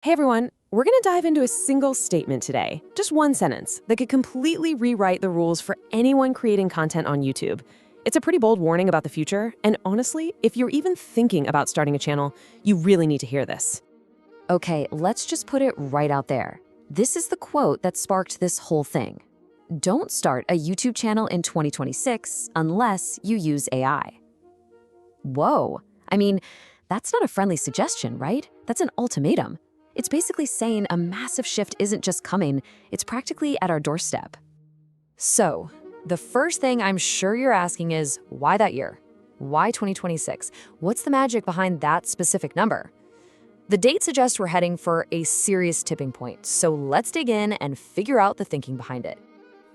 Hey everyone, we're going to dive into a single statement today, just one sentence, that could completely rewrite the rules for anyone creating content on YouTube. It's a pretty bold warning about the future, and honestly, if you're even thinking about starting a channel, you really need to hear this. Okay, let's just put it right out there. This is the quote that sparked this whole thing. Don't start a YouTube channel in 2026 unless you use AI. Whoa, I mean, that's not a friendly suggestion, right? That's an ultimatum. It's basically saying a massive shift isn't just coming, it's practically at our doorstep. So, the first thing I'm sure you're asking is, why that year? Why 2026? What's the magic behind that specific number? The date suggests we're heading for a serious tipping point, so let's dig in and figure out the thinking behind it.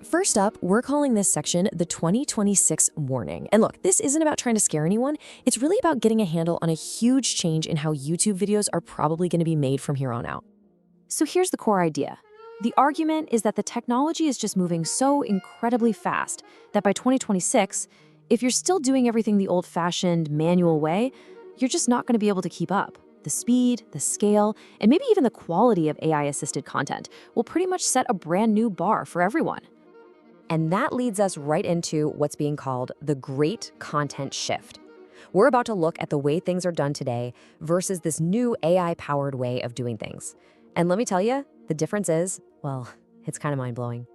First up, we're calling this section the 2026 warning. And look, this isn't about trying to scare anyone. It's really about getting a handle on a huge change in how YouTube videos are probably going to be made from here on out. So here's the core idea. The argument is that the technology is just moving so incredibly fast that by 2026, if you're still doing everything the old-fashioned manual way, you're just not going to be able to keep up. The speed, the scale, and maybe even the quality of AI-assisted content will pretty much set a brand new bar for everyone. And that leads us right into what's being called the Great Content Shift. We're about to look at the way things are done today versus this new AI-powered way of doing things. And let me tell you, the difference is, well, it's kind of mind-blowing.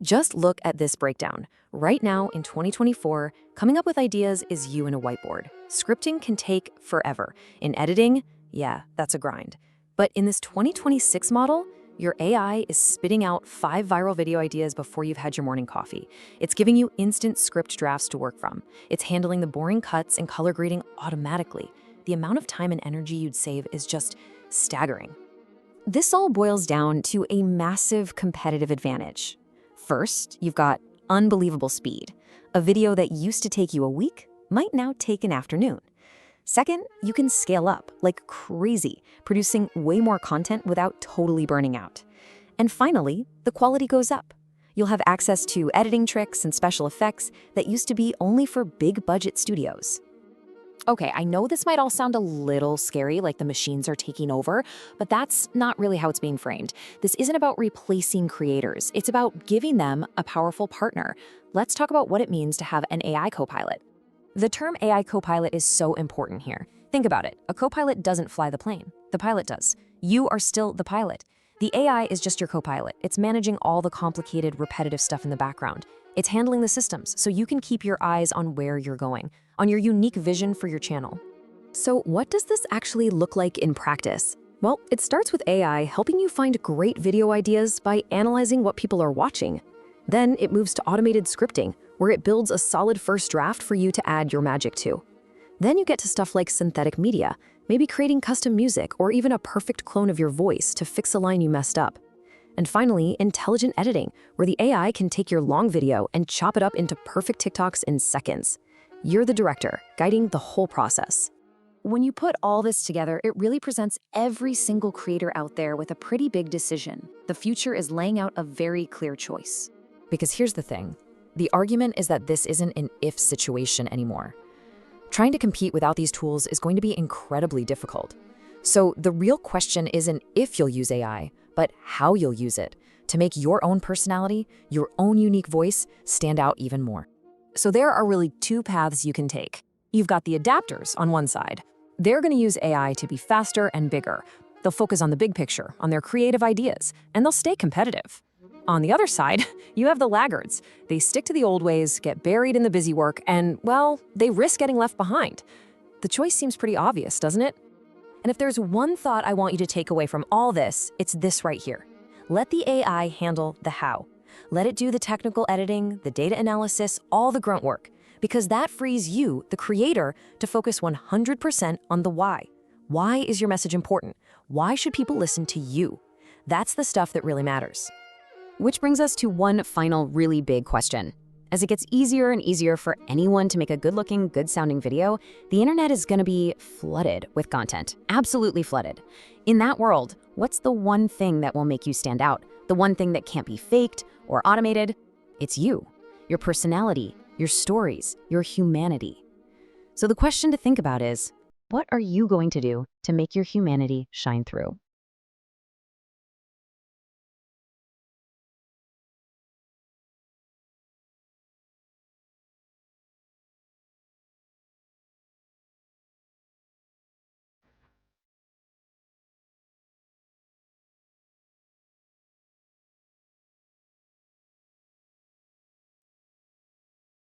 Just look at this breakdown. Right now, in 2024, coming up with ideas is you and a whiteboard. Scripting can take forever. In editing, yeah, that's a grind. But in this 2026 model, your AI is spitting out 5 viral video ideas before you've had your morning coffee. It's giving you instant script drafts to work from. It's handling the boring cuts and color grading automatically. The amount of time and energy you'd save is just staggering. This all boils down to a massive competitive advantage. First, you've got unbelievable speed. A video that used to take you a week might now take an afternoon. Second, you can scale up like crazy, producing way more content without totally burning out. And finally, the quality goes up. You'll have access to editing tricks and special effects that used to be only for big budget studios. Okay, I know this might all sound a little scary, like the machines are taking over, but that's not really how it's being framed. This isn't about replacing creators. It's about giving them a powerful partner. Let's talk about what it means to have an AI co-pilot. The term AI co-pilot is so important here. Think about it. A co-pilot doesn't fly the plane. The pilot does. You are still the pilot. The AI is just your co-pilot. It's managing all the complicated, repetitive stuff in the background. It's handling the systems, so you can keep your eyes on where you're going, on your unique vision for your channel. So what does this actually look like in practice? Well, it starts with AI helping you find great video ideas by analyzing what people are watching. Then it moves to automated scripting, where it builds a solid first draft for you to add your magic to. Then you get to stuff like synthetic media, maybe creating custom music or even a perfect clone of your voice to fix a line you messed up. And finally, intelligent editing, where the AI can take your long video and chop it up into perfect TikToks in seconds. You're the director, guiding the whole process. When you put all this together, it really presents every single creator out there with a pretty big decision. The future is laying out a very clear choice. Because here's the thing. The argument is that this isn't an if situation anymore. Trying to compete without these tools is going to be incredibly difficult. So the real question isn't if you'll use AI, but how you'll use it to make your own personality, your own unique voice stand out even more. So there are really 2 paths you can take. You've got the adapters on one side. They're going to use AI to be faster and bigger. They'll focus on the big picture, on their creative ideas, and they'll stay competitive. On the other side, you have the laggards. They stick to the old ways, get buried in the busy work, and, well, they risk getting left behind. The choice seems pretty obvious, doesn't it? And if there's one thought I want you to take away from all this, it's this right here. Let the AI handle the how. Let it do the technical editing, the data analysis, all the grunt work, because that frees you, the creator, to focus 100% on the why. Why is your message important? Why should people listen to you? That's the stuff that really matters. Which brings us to one final really big question. As it gets easier and easier for anyone to make a good-looking, good-sounding video, the internet is going to be flooded with content, absolutely flooded. In that world, what's the one thing that will make you stand out? The one thing that can't be faked or automated? It's you, your personality, your stories, your humanity. So the question to think about is, what are you going to do to make your humanity shine through?